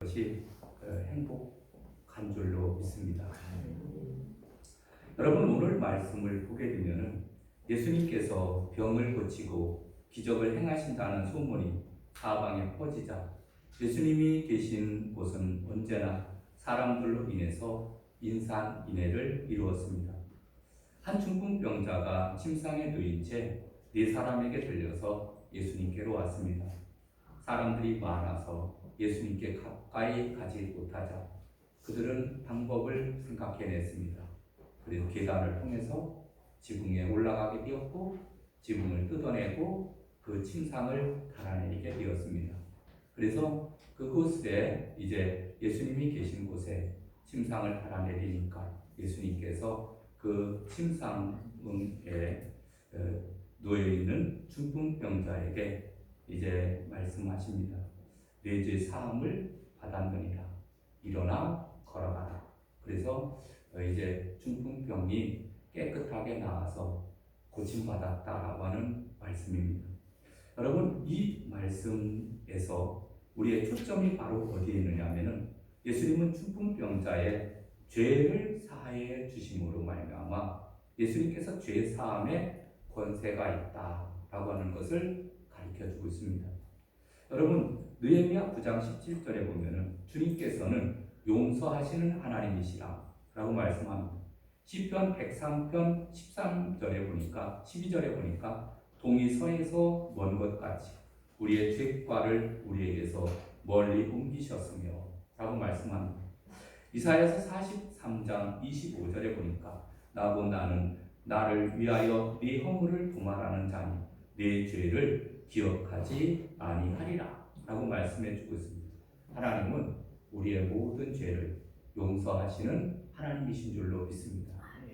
것이 행복한 줄로 믿습니다. 여러분, 오늘 말씀을 보게 되면 예수님께서 병을 고치고 기적을 행하신다는 소문이 사방에 퍼지자 예수님이 계신 곳은 언제나 사람들로 인해서 인산인해를 이루었습니다. 한 중풍병자가 침상에 누인 채 네 사람에게 들려서 예수님께로 왔습니다. 사람들이 많아서 예수님께 가까이 가지 못하자 그들은 방법을 생각해냈습니다. 그래서 계단을 통해서 지붕에 올라가게 되었고 지붕을 뜯어내고 그 침상을 달아내리게 되었습니다. 그래서 그곳에 이제 예수님이 계신 곳에 침상을 달아내리니까 예수님께서 그 침상에 누워있는 중풍병자에게 이제 말씀하십니다. 네 죄 사함을 받았느니라. 일어나 걸어가라. 그래서 이제 중풍병이 깨끗하게 나아서 고침받았다라고 하는 말씀입니다. 여러분, 이 말씀에서 우리의 초점이 바로 어디에 있느냐 하면은 예수님은 중풍병자의 죄를 사해 주심으로 말미암아 예수님께서 죄 사함의 권세가 있다라고 하는 것을 가르쳐주고 있습니다. 여러분, 느헤미야 9장 17절에 보면은 주님께서는 용서하시는 하나님이시라 라고 말씀합니다. 시편 103편 13절에 보니까 12절에 보니까 동이 서에서 먼 것 같이 우리의 죄과를 우리에게서 멀리 옮기셨으며 라고 말씀합니다. 이사야서 43장 25절에 보니까 나는 나를 위하여 네 허물을 도말하는 자니 네 죄를 기억하지 아니하리라 라고 말씀해 주고 있습니다. 하나님은 우리의 모든 죄를 용서하시는 하나님이신 줄로 믿습니다.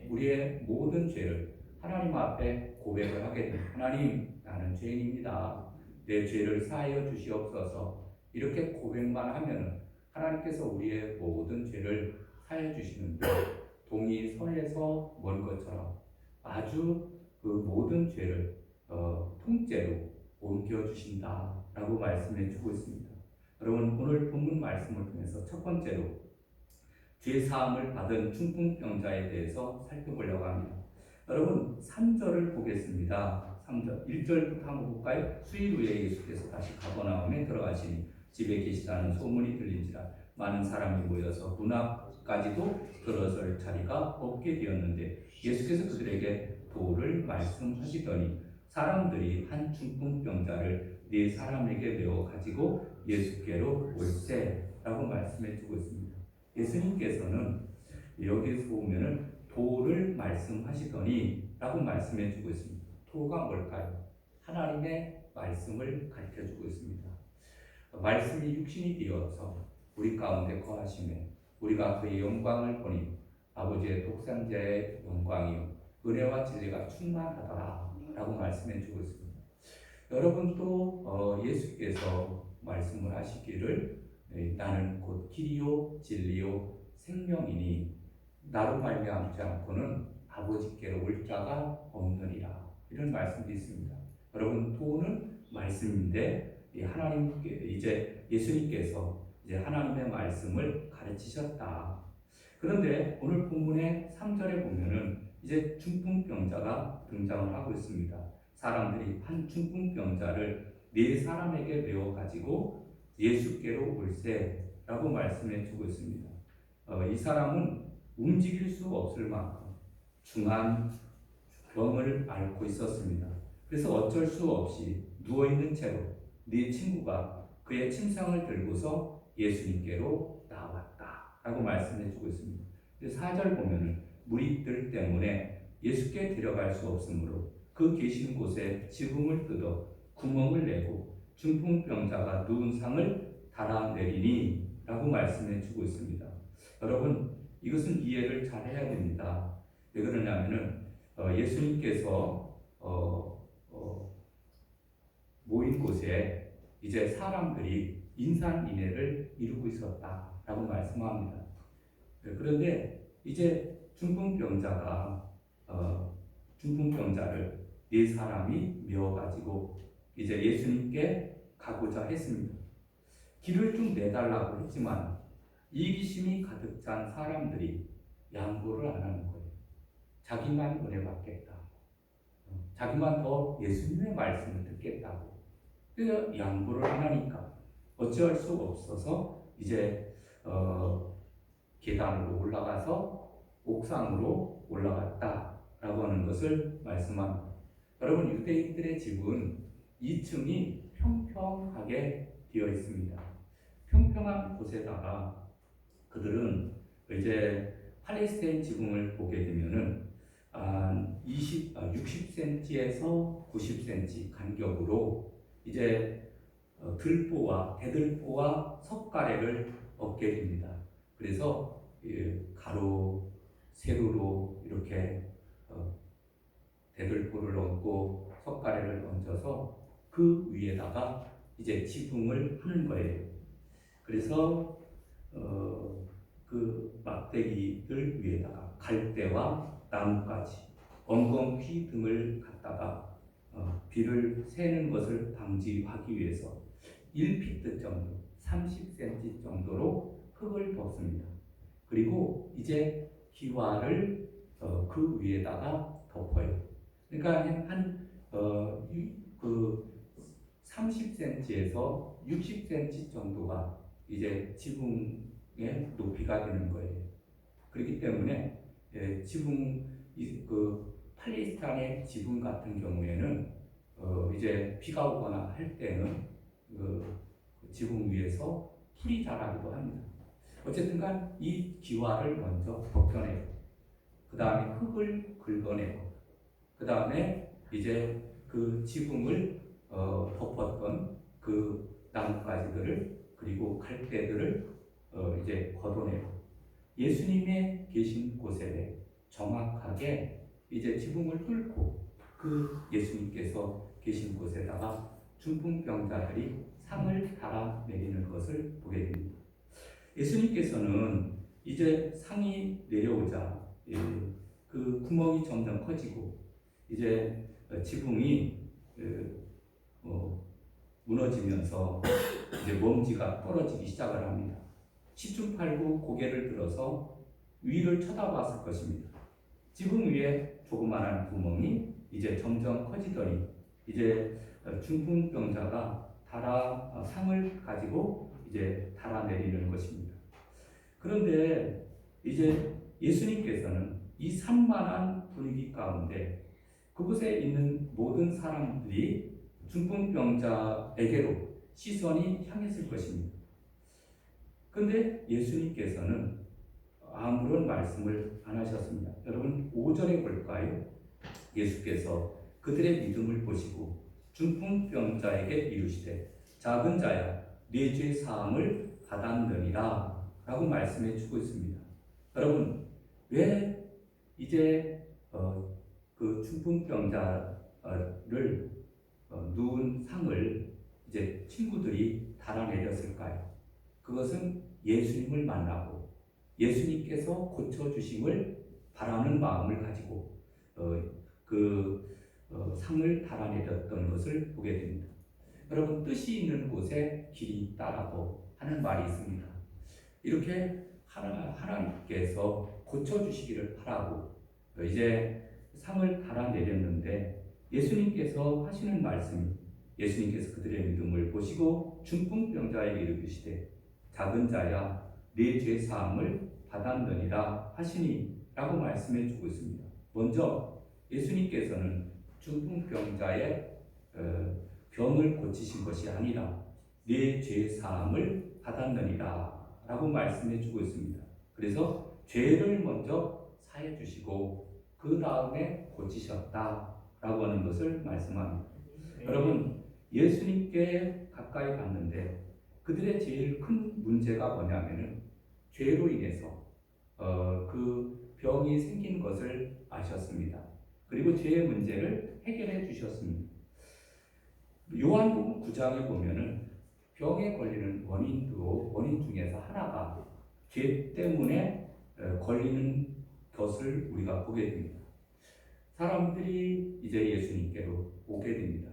우리의 모든 죄를 하나님 앞에 고백을 하게 됩니다. 하나님, 나는 죄인입니다. 내 죄를 사하여 주시옵소서. 이렇게 고백만 하면 하나님께서 우리의 모든 죄를 사하여 주시는데 동이 서에서 먼 것처럼 아주 그 모든 죄를 통째로 옮겨주신다라고 말씀해 주고 있습니다. 여러분, 오늘 본문 말씀을 통해서 첫 번째로 죄 사함을 받은 중풍병자에 대해서 살펴보려고 합니다. 여러분, 3절을 보겠습니다. 3절, 1절부터 한번 볼까요? 수일 후에 예수께서 다시 가버나움에 들어가시니 집에 계시다는 소문이 들린지라 많은 사람이 모여서 문 앞까지도 들어설 자리가 없게 되었는데 예수께서 그들에게 도를 말씀하시더니 사람들이 한 중풍병자를 네 사람에게 메워 가지고 예수께로 올세라고 말씀해 주고 있습니다. 예수님께서는 여기서 보면은 도를 말씀하시더니 라고 말씀해 주고 있습니다. 도가 뭘까요? 하나님의 말씀을 가르쳐 주고 있습니다. 말씀이 육신이 되어서 우리 가운데 거하시며 우리가 그의 영광을 보니 아버지의 독생자의 영광이요 은혜와 진리가 충만하더라 라고 말씀해 주고 있습니다. 여러분도 예수께서 말씀을 하시기를 나는 곧 길이요 진리요 생명이니 나로 말미암지 않고는 아버지께로 올 자가 없느니라 이런 말씀도 있습니다. 여러분, 도는 말씀인데 하나님께 이제 예수님께서 이제 하나님의 말씀을 가르치셨다. 그런데 오늘 본문의 3절에 보면은 이제 중풍병자가 등장을 하고 있습니다. 사람들이 한 중풍병자를 네 사람에게 메워 가지고 예수께로 올세라고 말씀해 주고 있습니다. 이 사람은 움직일 수 없을 만큼 중한 병을 앓고 있었습니다. 그래서 어쩔 수 없이 누워있는 채로 네 친구가 그의 침상을 들고서 예수님께로 나왔다 라고 말씀해 주고 있습니다. 4절 보면은 무리들 때문에 예수께 데려갈 수 없으므로 그 계신 곳에 지붕을 뜯어 구멍을 내고 중풍병자가 누운 상을 달아내리니 라고 말씀해 주고 있습니다. 여러분, 이것은 이해를 잘 해야 됩니다. 왜 그러냐면은 예수님께서 모인 곳에 이제 사람들이 인산인해를 이루고 있었다라고 말씀합니다. 그런데 이제 중풍병자를 네 사람이 메워가지고 이제 예수님께 가고자 했습니다. 길을 좀 내달라고 했지만 이기심이 가득 찬 사람들이 양보를 안 하는 거예요. 자기만 은혜 받겠다. 자기만 더 예수님의 말씀을 듣겠다고. 그래서 양보를 안 하니까 어찌할 수 없어서 이제 계단으로 올라가서 옥상으로 올라갔다라고 하는 것을 말씀합니다. 여러분, 유대인들의 집은 2층이 평평하게 되어 있습니다. 평평한 곳에다가 그들은 이제 팔레스타인 지붕을 보게 되면은 60cm에서 90cm 간격으로 이제 들보와 대들보와 석가래를 얻게 됩니다. 그래서 가로 세로로 이렇게 대들보를 얹고 석가래를 얹어서 그 위에다가 이제 지붕을 하는 거예요. 그래서 그 막대기들 위에다가 갈대와 나뭇가지, 엉겅퀴 등을 갖다가 비를 새는 것을 방지하기 위해서 1피트 정도, 30cm 정도로 흙을 덮습니다. 그리고 이제 기와를 그 위에다가 덮어요. 그러니까 그 30cm에서 60cm 정도가 이제 지붕의 높이가 되는 거예요. 그렇기 때문에 그 팔레스타인의 지붕 같은 경우에는 이제 비가 오거나 할 때는 그 지붕 위에서 풀이 자라기도 합니다. 어쨌든간 이 기와를 먼저 벗겨내고 그 다음에 흙을 긁어내고 그 다음에 이제 그 지붕을 덮었던 그 나뭇가지들을 그리고 갈대들을 이제 걷어내고 예수님의 계신 곳에 정확하게 이제 지붕을 뚫고 그 예수님께서 계신 곳에다가 중풍병자들이 상을 달아내리는 것을 보게 됩니다. 예수님께서는 이제 상이 내려오자 그 구멍이 점점 커지고 이제 지붕이 무너지면서 이제 먼지가 떨어지기 시작을 합니다. 시춤팔구 고개를 들어서 위를 쳐다봤을 것입니다. 지붕 위에 조그마한 구멍이 이제 점점 커지더니 이제 중풍병자가 상을 가지고 이제 달아내리는 것입니다. 그런데 이제 예수님께서는 이 산만한 분위기 가운데 그곳에 있는 모든 사람들이 중풍병자에게로 시선이 향했을 것입니다. 그런데 예수님께서는 아무런 말씀을 안 하셨습니다. 여러분 5절에 볼까요? 예수께서 그들의 믿음을 보시고 중풍병자에게 이르시되 작은 자야 네 죄 사함을 받았느니라 라고 말씀해 주고 있습니다. 여러분 왜 이제 그 중풍병자를 누운 상을 이제 친구들이 달아내렸을까요? 그것은 예수님을 만나고 예수님께서 고쳐주심을 바라는 마음을 가지고 상을 달아내렸던 것을 보게 됩니다. 여러분 뜻이 있는 곳에 길이 있다라고 하는 말이 있습니다. 이렇게 하나님께서 고쳐주시기를 바라고 이제 상을 달아내렸는데 예수님께서 하시는 말씀이 예수님께서 그들의 믿음을 보시고 중풍병자에게 이르시되 작은 자야 네 죄 사함을 받았느니라 하시니 라고 말씀해 주고 있습니다. 먼저 예수님께서는 중풍병자의 병을 고치신 것이 아니라 네 죄 사함을 받았느니라 라고 말씀해 주고 있습니다. 그래서 죄를 먼저 사해 주시고 그 다음에 고치셨다라고 하는 것을 말씀합니다. 여러분 예수님께 가까이 갔는데 그들의 제일 큰 문제가 뭐냐면은 죄로 인해서 그 병이 생긴 것을 아셨습니다. 그리고 죄의 문제를 해결해 주셨습니다. 요한복음 9장에 보면은 병에 걸리는 원인 중에서 하나가 죄 때문에 걸리는 것을 우리가 보게 됩니다. 사람들이 이제 예수님께로 오게 됩니다.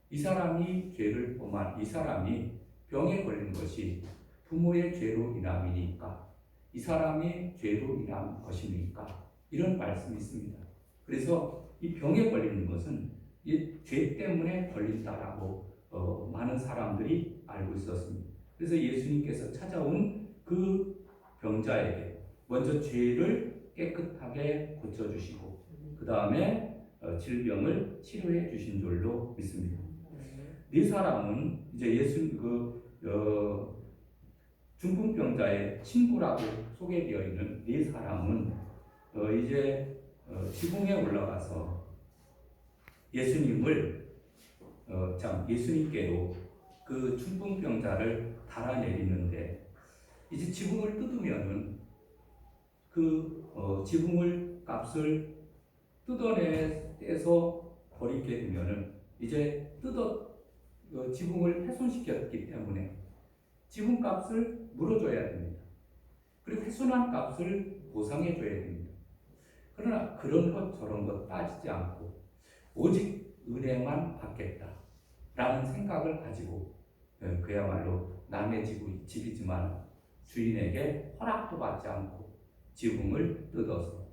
이 사람이 병에 걸린 것이 부모의 죄로 인함이니까 이 사람이 죄로 인한 것입니까? 이런 말씀이 있습니다. 그래서 이 병에 걸리는 것은 이 죄 때문에 걸린다라고 많은 사람들이 알고 있었습니다. 그래서 예수님께서 찾아온 그 병자에게 먼저 죄를 깨끗하게 고쳐주시고 그 다음에 질병을 치료해 주신 줄로 믿습니다. 네 사람은 이제 예수 중풍병자의 친구라고 소개되어 있는 네 사람은 이제 지붕에 올라가서 예수님께로 그 중풍병자를 달아내리는데 이제 지붕을 뜯으면은 그 지붕을 값을 뜯어내서 버리게 되면은 이제 지붕을 훼손시켰기 때문에 지붕 값을 물어줘야 됩니다. 그리고 훼손한 값을 보상해줘야 됩니다. 그러나 그런 것 저런 것 따지지 않고 오직 은혜만 받겠다라는 생각을 가지고 그야말로 남의 집이지만 주인에게 허락도 받지 않고 지붕을 뜯어서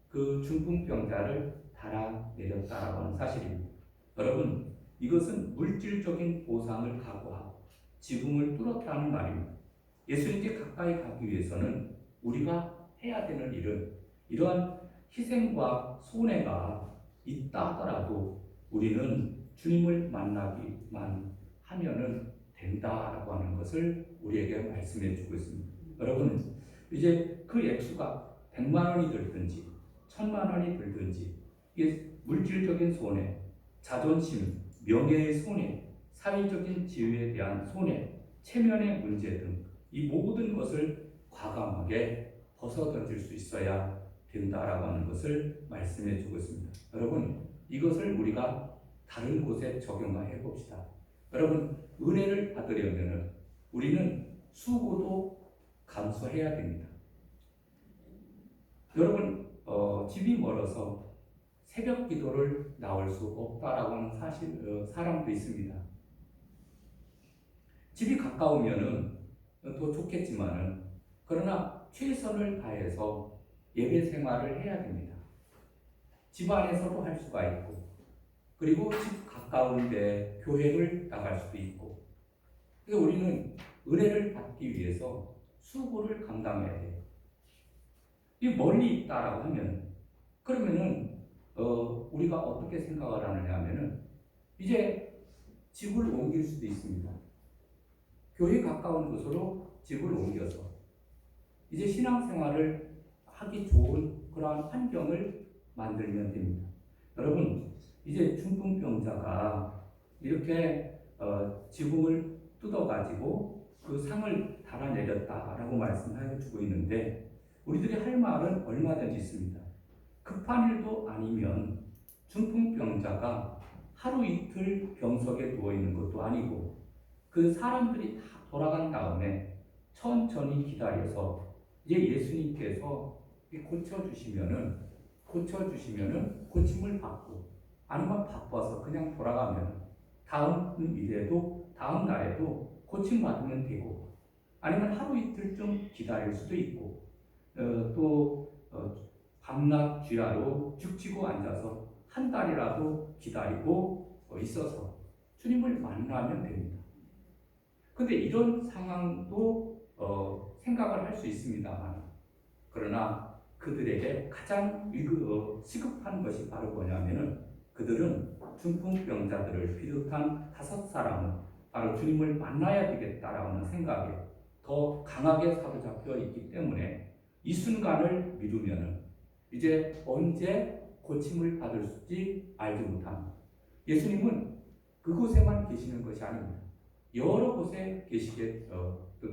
그 중풍병자를 달아내렸다라고 하는 사실입니다. 여러분, 이것은 물질적인 보상을 각오하고 지붕을 뚫었다는 말입니다. 예수님께 가까이 가기 위해서는 우리가 해야 되는 일은 이러한 희생과 손해가 있다 하더라도 우리는 주님을 만나기만 하면은 된다라고 하는 것을 우리에게 말씀해 주고 있습니다. 여러분, 이제 그 액수가 100만 원이 들든지 1000만 원이 들든지 이게 물질적인 손해, 자존심, 명예의 손해, 사회적인 지위에 대한 손해, 체면의 문제 등 이 모든 것을 과감하게 벗어던질 수 있어야 된다라고 하는 것을 말씀해 주고 있습니다. 여러분, 이것을 우리가 다른 곳에 적용해 봅시다. 여러분, 은혜를 받으려면 우리는 수고도 감수해야 됩니다. 여러분, 집이 멀어서 새벽 기도를 나올 수 없다라고 하는 사람도 있습니다. 집이 가까우면은 더 좋겠지만은 그러나 최선을 다해서 예배 생활을 해야 됩니다. 집 안에서도 할 수가 있고 그리고 집 가까운데 교회를 나갈 수도 있고 그래서 우리는 은혜를 받기 위해서 수고를 감당해야 돼요. 이 멀리 있다라고 하면 그러면은 우리가 어떻게 생각을 하느냐 하면은 이제 집을 옮길 수도 있습니다. 교회 가까운 곳으로 집을 옮겨서 이제 신앙생활을 하기 좋은 그러한 환경을 만들면 됩니다. 여러분, 이제 중풍병자가 이렇게 지붕을 뜯어가지고 그 상을 달아내렸다라고 말씀해 주고 있는데 우리들이 할 말은 얼마든지 있습니다. 급한 일도 아니면 중풍병자가 하루 이틀 병석에 누워있는 것도 아니고 그 사람들이 다 돌아간 다음에 천천히 기다려서 이제 예수님께서 고쳐주시면은 고침을 받고 아니면 바빠서 그냥 돌아가면 다음 일에도 다음 날에도 고침 받으면 되고 아니면 하루 이틀쯤 기다릴 수도 있고 밤낮 쥐하로 죽치고 앉아서 한 달이라도 기다리고 있어서 주님을 만나면 됩니다. 근데 이런 상황도 생각을 할 수 있습니다만 그러나 그들에게 가장 시급한 것이 바로 뭐냐면은 그들은 중풍병자들을 비롯한 5사람은 바로 주님을 만나야 되겠다라는 생각에 더 강하게 사로잡혀 있기 때문에 이 순간을 미루면은 이제 언제 고침을 받을지 알지 못합니다. 예수님은 그곳에만 계시는 것이 아닙니다. 여러 곳에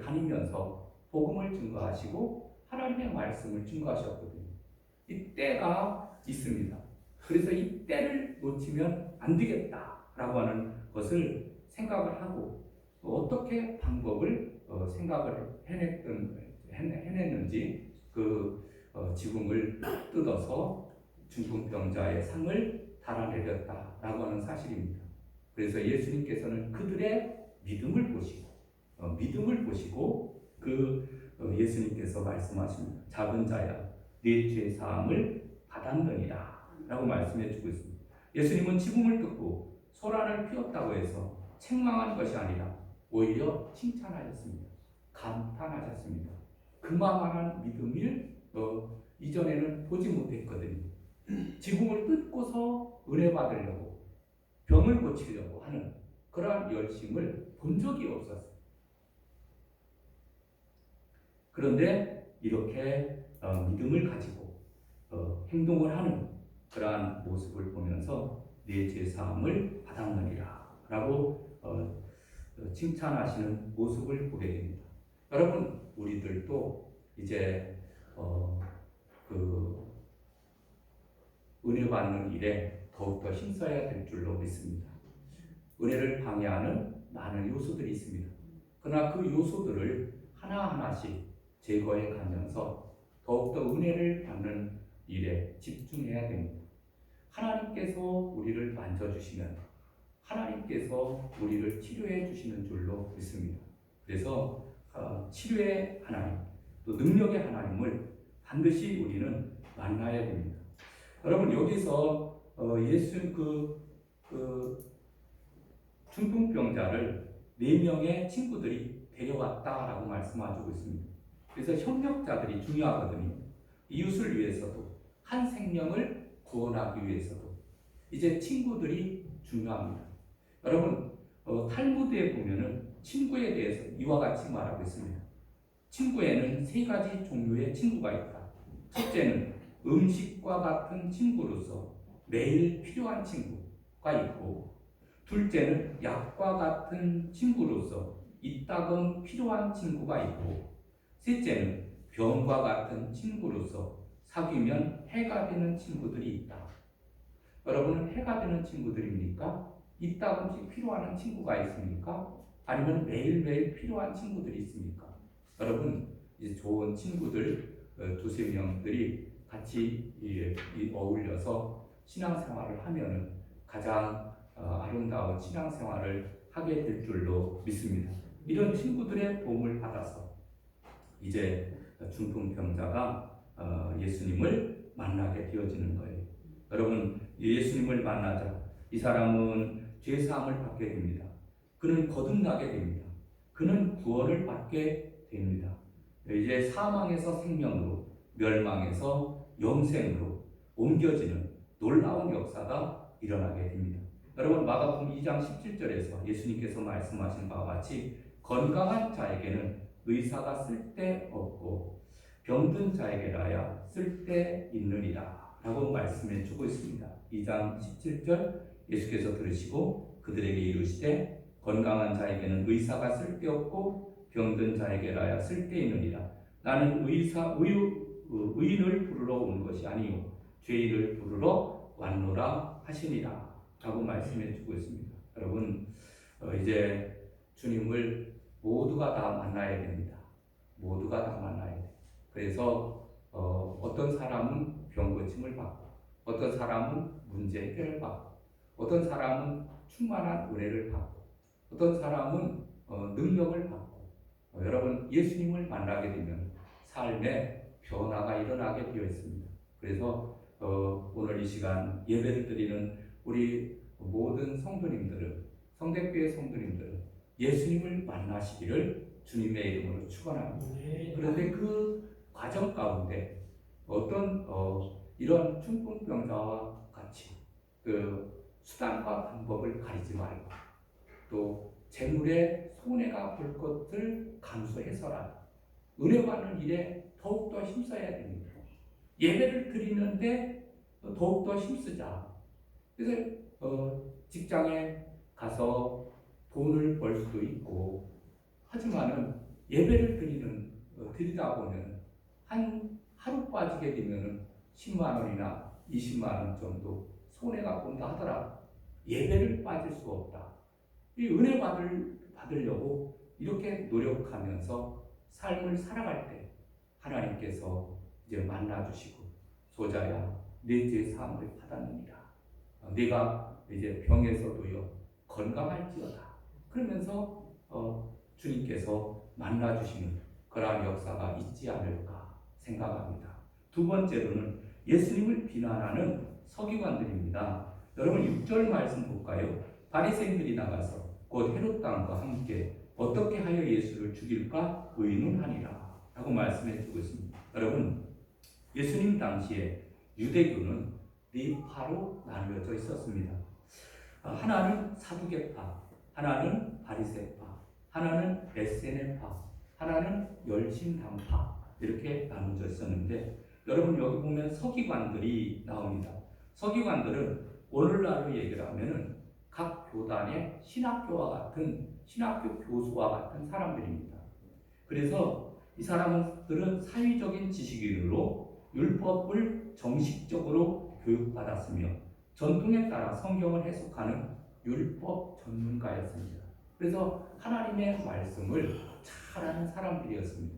다니면서 복음을 증거하시고 하나님의 말씀을 증거하셨거든요. 이 때가 있습니다. 그래서 이 때를 놓치면 안 되겠다라고 하는 것을 생각을 하고 어떻게 방법을 생각을 해냈는지 지붕을 뜯어서 중풍병자의 상을 달아내렸다라고 하는 사실입니다. 그래서 예수님께서는 그들의 믿음을 보시고 믿음을 보시고 예수님께서 말씀하십니다. 작은 자야 네 죄 사함을 받았느니라 라고 말씀해 주고 있습니다. 예수님은 지붕을 뜯고 소란을 피웠다고 해서 책망한 것이 아니라 오히려 칭찬하셨습니다. 감탄하셨습니다. 그만한 믿음을 이전에는 보지 못했거든요. 지붕을 뜯고서 은혜 받으려고 병을 고치려고 하는 그러한 열심을 본 적이 없었어요. 그런데 이렇게 믿음을 가지고 행동을 하는 그러한 모습을 보면서 내 죄사함을 받았느니라 라고 칭찬하시는 모습을 보게 됩니다. 여러분, 우리들도 이제 은혜 받는 일에 더욱더 힘써야 될 줄로 믿습니다. 은혜를 방해하는 많은 요소들이 있습니다. 그러나 그 요소들을 하나하나씩 제거해 가면서 더욱더 은혜를 받는 일에 집중해야 됩니다. 하나님께서 우리를 만져주시면 하나님께서 우리를 치료해 주시는 줄로 믿습니다. 그래서 치료의 하나님, 또 능력의 하나님을 반드시 우리는 만나야 됩니다. 여러분, 여기서 예수 중풍병자를 4명의 친구들이 데려왔다라고 말씀하고 있습니다. 그래서 협력자들이 중요하거든요. 이웃을 위해서도 한 생명을 구원하기 위해서도 이제 친구들이 중요합니다. 여러분, 탈무드에 보면은 친구에 대해서 이와 같이 말하고 있습니다. 친구에는 3가지 종류의 친구가 있다. 첫째는 음식과 같은 친구로서 매일 필요한 친구가 있고, 둘째는 약과 같은 친구로서 이따금 필요한 친구가 있고, 셋째는 병과 같은 친구로서 사귀면 해가 되는 친구들이 있다. 여러분은 해가 되는 친구들입니까? 이따금씩 필요한 친구가 있습니까? 아니면 매일매일 필요한 친구들이 있습니까? 여러분, 이제 좋은 친구들 2-3명들이 같이 어울려서 신앙생활을 하면 가장 아름다운 신앙생활을 하게 될 줄로 믿습니다. 이런 친구들의 도움을 받아서 이제 중풍병자가 예수님을 만나게 되어지는 거예요. 여러분, 예수님을 만나자 이 사람은 죄사함을 받게 됩니다. 그는 거듭나게 됩니다. 그는 구원을 받게 됩니다. 이제 사망에서 생명으로, 멸망에서 영생으로 옮겨지는 놀라운 역사가 일어나게 됩니다. 여러분, 마가복음 2장 17절에서 예수님께서 말씀하신 바와 같이 건강한 자에게는 의사가 쓸데없고 병든 자에게라야 쓸데있느니라 라고 말씀해 주고 있습니다. 2장 17절 예수께서 들으시고 그들에게 이르시되 건강한 자에게는 의사가 쓸데없고 병든 자에게라야 쓸데있느니라. 나는 의인을 부르러 온 것이 아니요 죄인을 부르러 왔노라 하시니라 라고 말씀해 주고 있습니다. 여러분, 이제 주님을 모두가 다 만나야 됩니다. 모두가 다 만나야 돼요. 그래서 어떤 사람은 병 고침을 받고, 어떤 사람은 문제 해결을 받고, 어떤 사람은 충만한 은혜를 받고, 어떤 사람은 능력을 받고, 여러분, 예수님을 만나게 되면 삶에 변화가 일어나게 되어 있습니다. 그래서 오늘 이 시간 예배를 드리는 우리 모든 성도님들은, 성대교회 성도님들은 예수님을 만나시기를 주님의 이름으로 축원합니다. 그런데 그 과정 가운데 어떤 이런 중풍병자와 같이 수단과 방법을 가리지 말고 또 재물에 손해가 볼 것을 감수해서라도 은혜 받는 일에 더욱더 힘써야 됩니다. 예배를 드리는데 더욱더 힘쓰자. 그래서 직장에 가서 돈을 벌 수도 있고, 하지만은 예배를 드리다 보면 한 하루 빠지게 되면 10만 원이나 20만 원 정도 손해가 본다 하더라도 예배를 빠질 수 없다. 이 은혜 받으려고 이렇게 노력하면서 삶을 살아갈 때 하나님께서 이제 만나주시고 소자야 내 죄 사함을 받았느니라. 네가 이제 병에서도요 건강할지어다. 그러면서 주님께서 만나주시는 그러한 역사가 있지 않을까 생각합니다. 두 번째로는 예수님을 비난하는 서기관들입니다. 여러분 6절 말씀 볼까요? 바리새인들이 나가서 곧 헤롯 왕과 함께 어떻게 하여 예수를 죽일까 의논하니라 라고 말씀해 주고 있습니다. 여러분 예수님 당시에 유대교는 네 파로 나누어져 있었습니다. 하나는 사두개파, 하나는 바리새파, 하나는 에세네파, 하나는 열심당파 이렇게 나누어져 있었는데 여러분 여기 보면 서기관들이 나옵니다. 서기관들은 오늘날로 얘기를 하면은 각 교단의 신학교 교수와 같은 사람들입니다. 그래서 이 사람들은 사회적인 지식인으로 율법을 정식적으로 교육받았으며 전통에 따라 성경을 해석하는 율법 전문가였습니다. 그래서 하나님의 말씀을 잘 아는 사람들이었습니다.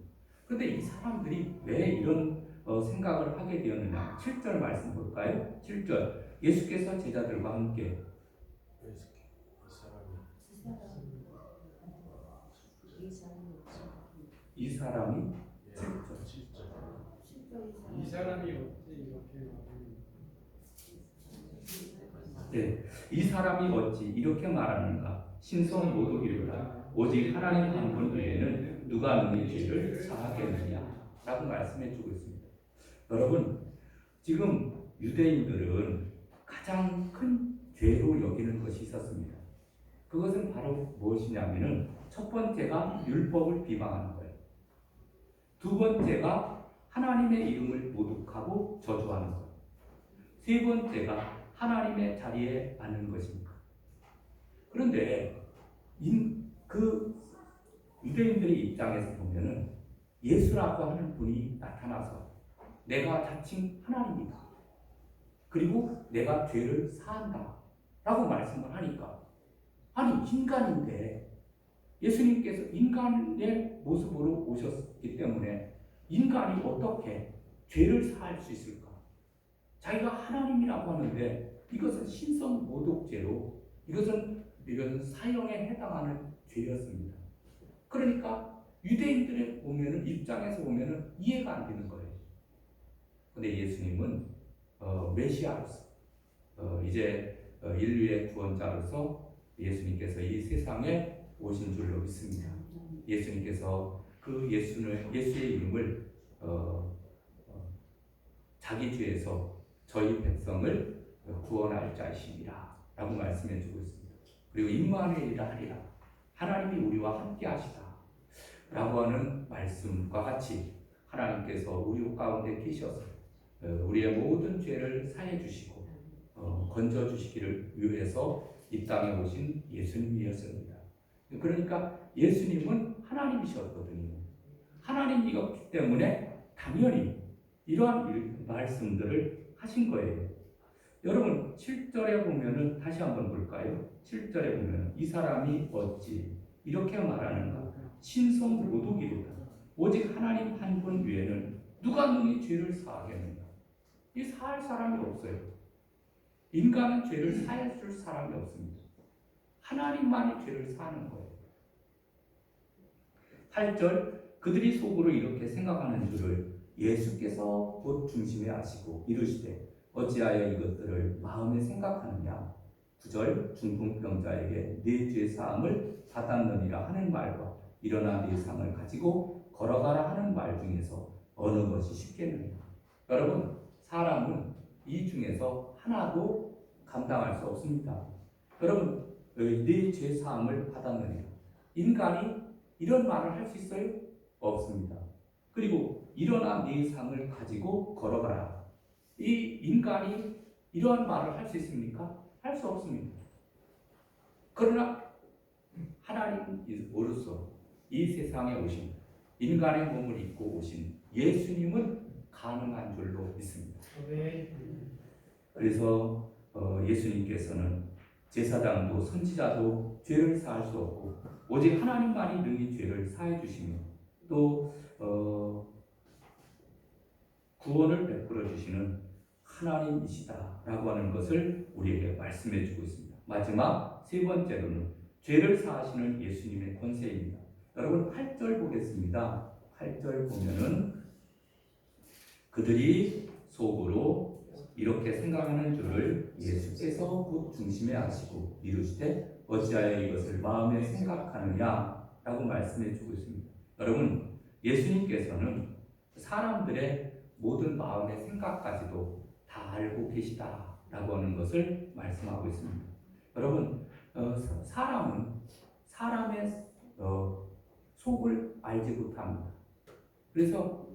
그런데 이 사람들이 왜 이런 생각을 하게 되었느냐? 7절 말씀 볼까요? 7절 예수께서 제자들과 함께 이 사람이 이 사람이 어찌 이렇게 네, 이 사람이 어찌 이렇게 말하는가? 신성 모독이로다. 오직 하나님 한 분 외에는 누가 너희 죄를 사하겠느냐? 라고 말씀해 주고 있습니다. 여러분, 지금 유대인들은 가장 큰 죄로 여기는 것이 있었습니다. 그것은 바로 무엇이냐면은 첫 번째가 율법을 비방하는 거예요. 두 번째가 하나님의 이름을 모독하고 저주하는 거예요. 세 번째가 하나님의 자리에 앉는 것입니다. 그런데 그 유대인들의 입장에서 보면은 예수라고 하는 분이 나타나서 내가 자칭 하나님이다. 그리고 내가 죄를 사한다. 라고 말씀을 하니까 아니 인간인데 예수님께서 인간의 모습으로 오셨기 때문에 인간이 어떻게 죄를 사할 수 있을까? 자기가 하나님이라고 하는데 이것은 신성 모독죄로 이것은 사형에 해당하는 죄였습니다. 그러니까 유대인들의 입장에서 보면은 이해가 안 되는 거예요. 근데 예수님은 메시아로서 이제 인류의 구원자로서 예수님께서 이 세상에 오신 줄로 믿습니다. 예수님께서 그 예수의 이름을 자기 죄에서 저희 백성을 구원할 자이시니라 라고 말씀해 주고 있습니다. 그리고 임마누엘이라 하리라. 하나님이 우리와 함께 하시다 라고 하는 말씀과 같이 하나님께서 우리 가운데 계셔서 우리의 모든 죄를 사해 주시고 건져 주시기를 위해서 이 땅에 오신 예수님이었습니다. 그러니까 예수님은 하나님이셨거든요. 하나님이었기 때문에 당연히 이러한 말씀들을 하신 거예요. 여러분 7절에 보면은 다시 한번 볼까요? 7절에 보면 이 사람이 어찌 이렇게 말하는가? 신성 모독이로다. 오직 하나님 한 분 외에는 누가 너희 죄를 사하겠는가? 이 사할 사람이 없어요. 인간은 죄를 사해 줄 사람이 없습니다. 하나님만이 죄를 사하는 거예요. 8절 그들이 속으로 이렇게 생각하는 줄을 예수께서 곧 중심에 아시고 이르시되 어찌하여 이것들을 마음에 생각하느냐. 9절 중풍병자에게 네 죄 사함을 받았느니라 하는 말과 일어나 네 상을 가지고 걸어가라 하는 말 중에서 어느 것이 쉽겠느냐. 여러분 사람은 이 중에서 하나도 감당할 수 없습니다. 여러분 네 죄 사함을 받았느니라. 인간이 이런 말을 할 수 있어요? 없습니다. 그리고 일어나 네 상을 가지고 걸어가라. 이 인간이 이러한 말을 할 수 있습니까? 할 수 없습니다. 그러나 하나님으로서 이 세상에 오신 인간의 몸을 입고 오신 예수님은 가능한 줄로 믿습니다. 그래서 예수님께서는 제사장도 선지자도 죄를 사할 수 없고 오직 하나님만이 능히 죄를 사해 주시며 또 구원을 베풀어 주시는 하나님이시다라고 하는 것을 우리에게 말씀해 주고 있습니다. 마지막 세 번째로는 죄를 사하시는 예수님의 권세입니다. 여러분 8절 보겠습니다. 8절 보면은 그들이 속으로 이렇게 생각하는 줄을 예수께서 곧 중심에 아시고 이르시되 어찌하여 이것을 마음에 생각하느냐 라고 말씀해 주고 있습니다. 여러분 예수님께서는 사람들의 모든 마음의 생각까지도 다 알고 계시다라고 하는 것을 말씀하고 있습니다. 여러분 사람은 사람의 속을 알지 못합니다. 그래서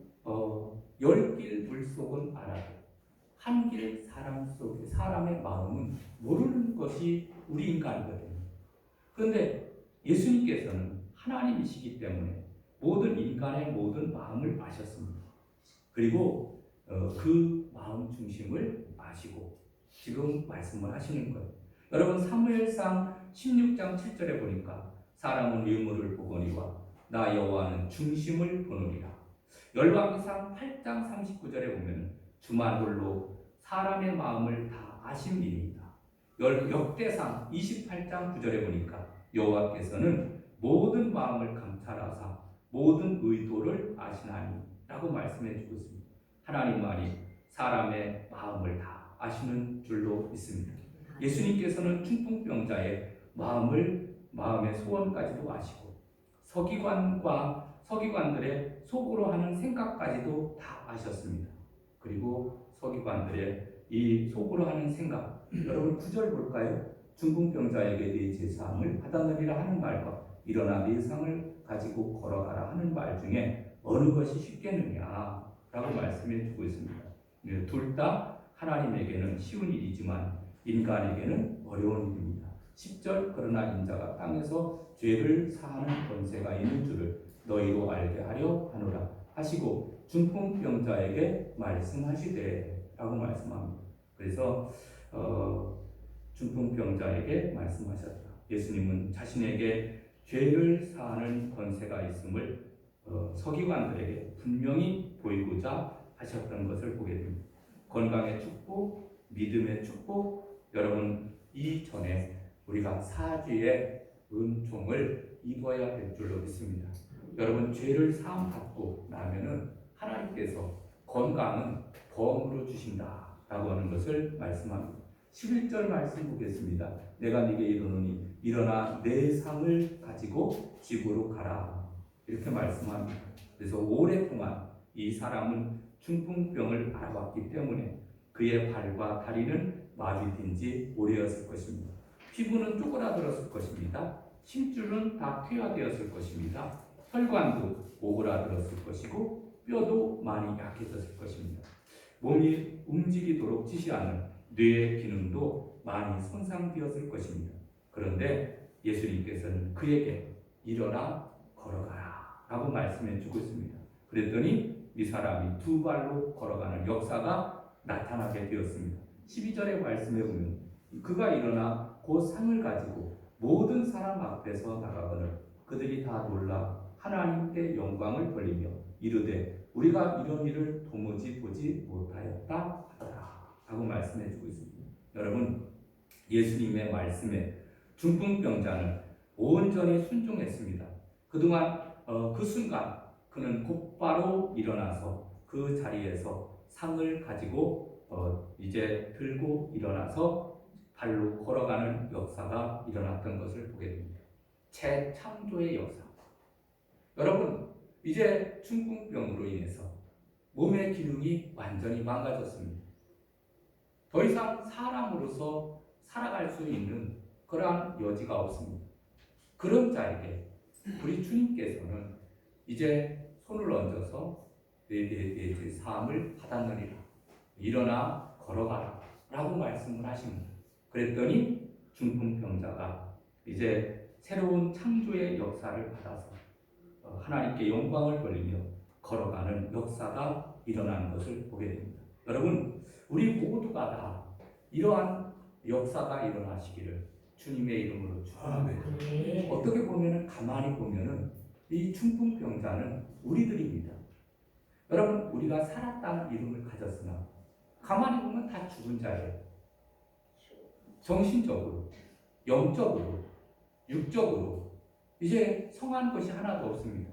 10길 물속은 알아도 한 길 사람의 마음은 모르는 것이 우리 인간이거든요. 그런데 예수님께서는 하나님이시기 때문에 모든 인간의 모든 마음을 아셨습니다. 그리고 그 마음 중심을 아시고 지금 말씀을 하시는 거예요. 여러분 사무엘상 16장 7절에 보니까 사람은 유물을 보거니와 나 여호와는 중심을 보느니라. 열왕기상 8장 39절에 보면 주만 홀로 사람의 마음을 다 아심이니이다. 역대상 28장 9절에 보니까 여호와께서는 모든 마음을 감찰하사 모든 의도를 아시나니 라고 말씀해 주고 있습니다. 하나님만이 사람의 마음을 다 아시는 줄로 믿습니다. 예수님께서는 중풍병자의 마음의 소원까지도 아시고 서기관들의 속으로 하는 생각까지도 다 아셨습니다. 그리고 서기관들의 이 속으로 하는 생각, 여러분 9절 볼까요? 중풍병자에게 네 제사함을 받아내리라 하는 말과 일어나 네 상을 가지고 걸어가라 하는 말 중에 어느 것이 쉽겠느냐 라고 말씀해 주고 있습니다. 둘 다 하나님에게는 쉬운 일이지만 인간에게는 어려운 일입니다. 10절 그러나 인자가 땅에서 죄를 사하는 권세가 있는 줄을 너희로 알게 하려 하노라 하시고 중풍병자에게 말씀하시되 라고 말씀합니다. 그래서 중풍병자에게 말씀하셨다. 예수님은 자신에게 죄를 사하는 권세가 있음을 서기관들에게 분명히 보이고자 하셨던 것을 보게 됩니다. 건강의 축복, 믿음의 축복, 여러분 이전에 우리가 사죄의 은총을 입어야 될 줄로 믿습니다. 여러분 죄를 사함 받고 나면은 하나님께서 건강은 범으로 주신다라고 하는 것을 말씀합니다. 11절 말씀 보겠습니다. 내가 네게 이르노니 일어나 내 상을 가지고 집으로 가라 이렇게 말씀합니다. 그래서 오랫동안 이 사람은 중풍병을 알아봤기 때문에 그의 발과 다리는 마비된 지 오래였을 것입니다. 피부는 쪼그라들었을 것입니다. 심줄은 다 퇴화되었을 것입니다. 혈관도 오그라들었을 것이고 뼈도 많이 약해졌을 것입니다. 몸이 움직이도록 지시하는 뇌의 기능도 많이 손상되었을 것입니다. 그런데 예수님께서는 그에게 일어나 걸어가라 라고 말씀해 주고 있습니다. 그랬더니 이 사람이 두 발로 걸어가는 역사가 나타나게 되었습니다. 12절의 말씀에 보면 그가 일어나 곧 상을 가지고 모든 사람 앞에서 나가거늘 그들이 다 놀라 하나님께 영광을 돌리며 이르되 우리가 이런 일을 도무지 보지 못하였다 하더라 라고 말씀해 주고 있습니다. 여러분 예수님의 말씀에 중풍병자는 온전히 순종했습니다. 그동안 그 순간 그는 곧바로 일어나서 그 자리에서 상을 가지고 이제 들고 일어나서 발로 걸어가는 역사가 일어났던 것을 보게 됩니다. 재창조의 역사. 여러분 이제 중풍병으로 인해서 몸의 기능이 완전히 망가졌습니다. 더 이상 사람으로서 살아갈 수 있는 그러한 여지가 없습니다. 그런 자에게 우리 주님께서는 이제 손을 얹어서 내 사함을 받았느니라 일어나 걸어가라 라고 말씀을 하십니다. 그랬더니 중풍병자가 이제 새로운 창조의 역사를 받아서 하나님께 영광을 돌리며 걸어가는 역사가 일어나는 것을 보게 됩니다. 여러분 우리 모두가 다 이러한 역사가 일어나시기를 주님의 이름으로 축원합니다. 어떻게 보면은 가만히 보면은 이 중풍병자는 우리들입니다. 여러분 우리가 살았다는 이름을 가졌으나 가만히 보면 다 죽은 자예요. 정신적으로, 영적으로, 육적으로 이제 성한 것이 하나도 없습니다.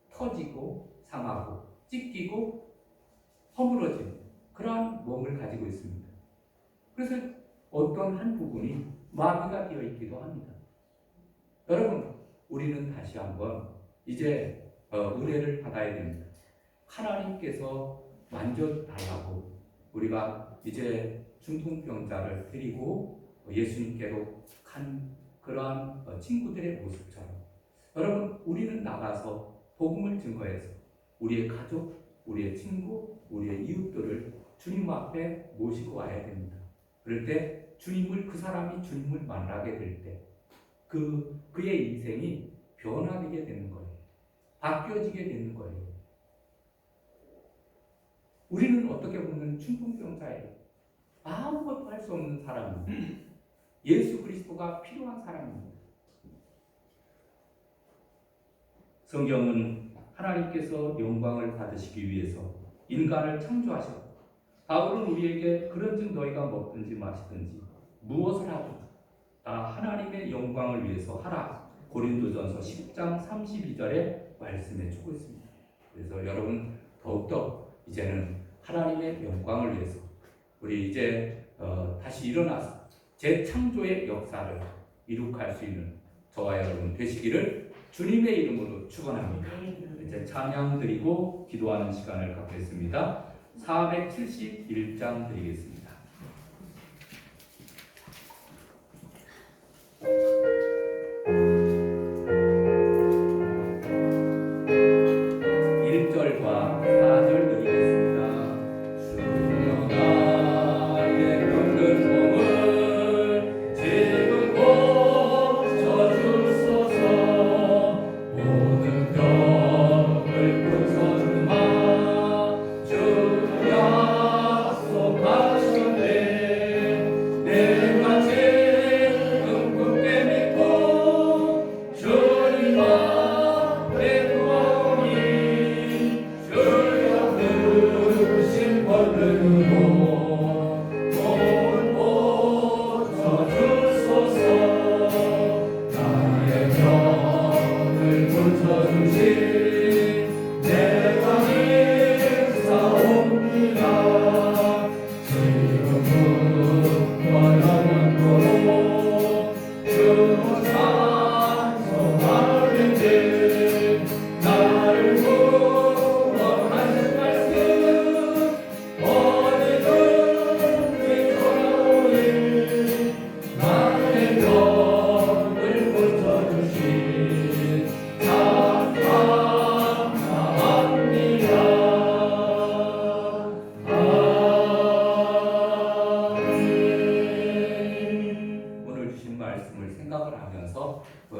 터지고 상하고 찢기고 허물어진 그러한 몸을 가지고 있습니다. 그래서 어떤 한 부분이 마비가 되어 있기도 합니다. 여러분, 우리는 다시 한번 이제 의뢰를 받아야 됩니다. 하나님께서 만져달라고 우리가 이제 중풍병자를 데리고 예수님께로 간 그러한 친구들의 모습처럼 여러분, 우리는 나가서 복음을 증거해서 우리의 가족, 우리의 친구, 우리의 이웃들을 주님 앞에 모시고 와야 됩니다. 그럴 때 그 사람이 주님을 만나게 될 때 그의 인생이 변화되게 되는 거예요. 바뀌어지게 되는 거예요. 우리는 어떻게 보면 중풍병자예요. 아무것도 할 수 없는 사람입니다. 예수 그리스도가 필요한 사람입니다. 성경은 하나님께서 영광을 받으시기 위해서 인간을 창조하셨고 바울은 우리에게 그런즉 너희가 먹든지 마시든지 무엇을 하든 다 하나님의 영광을 위해서 하라. 고린도전서 10장 32절에 말씀해 주고 있습니다. 그래서 여러분 더욱더 이제는 하나님의 영광을 위해서 우리 이제 다시 일어나서 재창조의 역사를 이룩할 수 있는 저와 여러분 되시기를 주님의 이름으로 축원합니다. 이제 찬양 드리고 기도하는 시간을 갖겠습니다. 471장 드리겠습니다.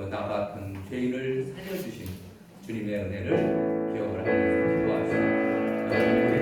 나 같은 죄인을 살려주신 주님의 은혜를 기억을 하면서 기도합시다.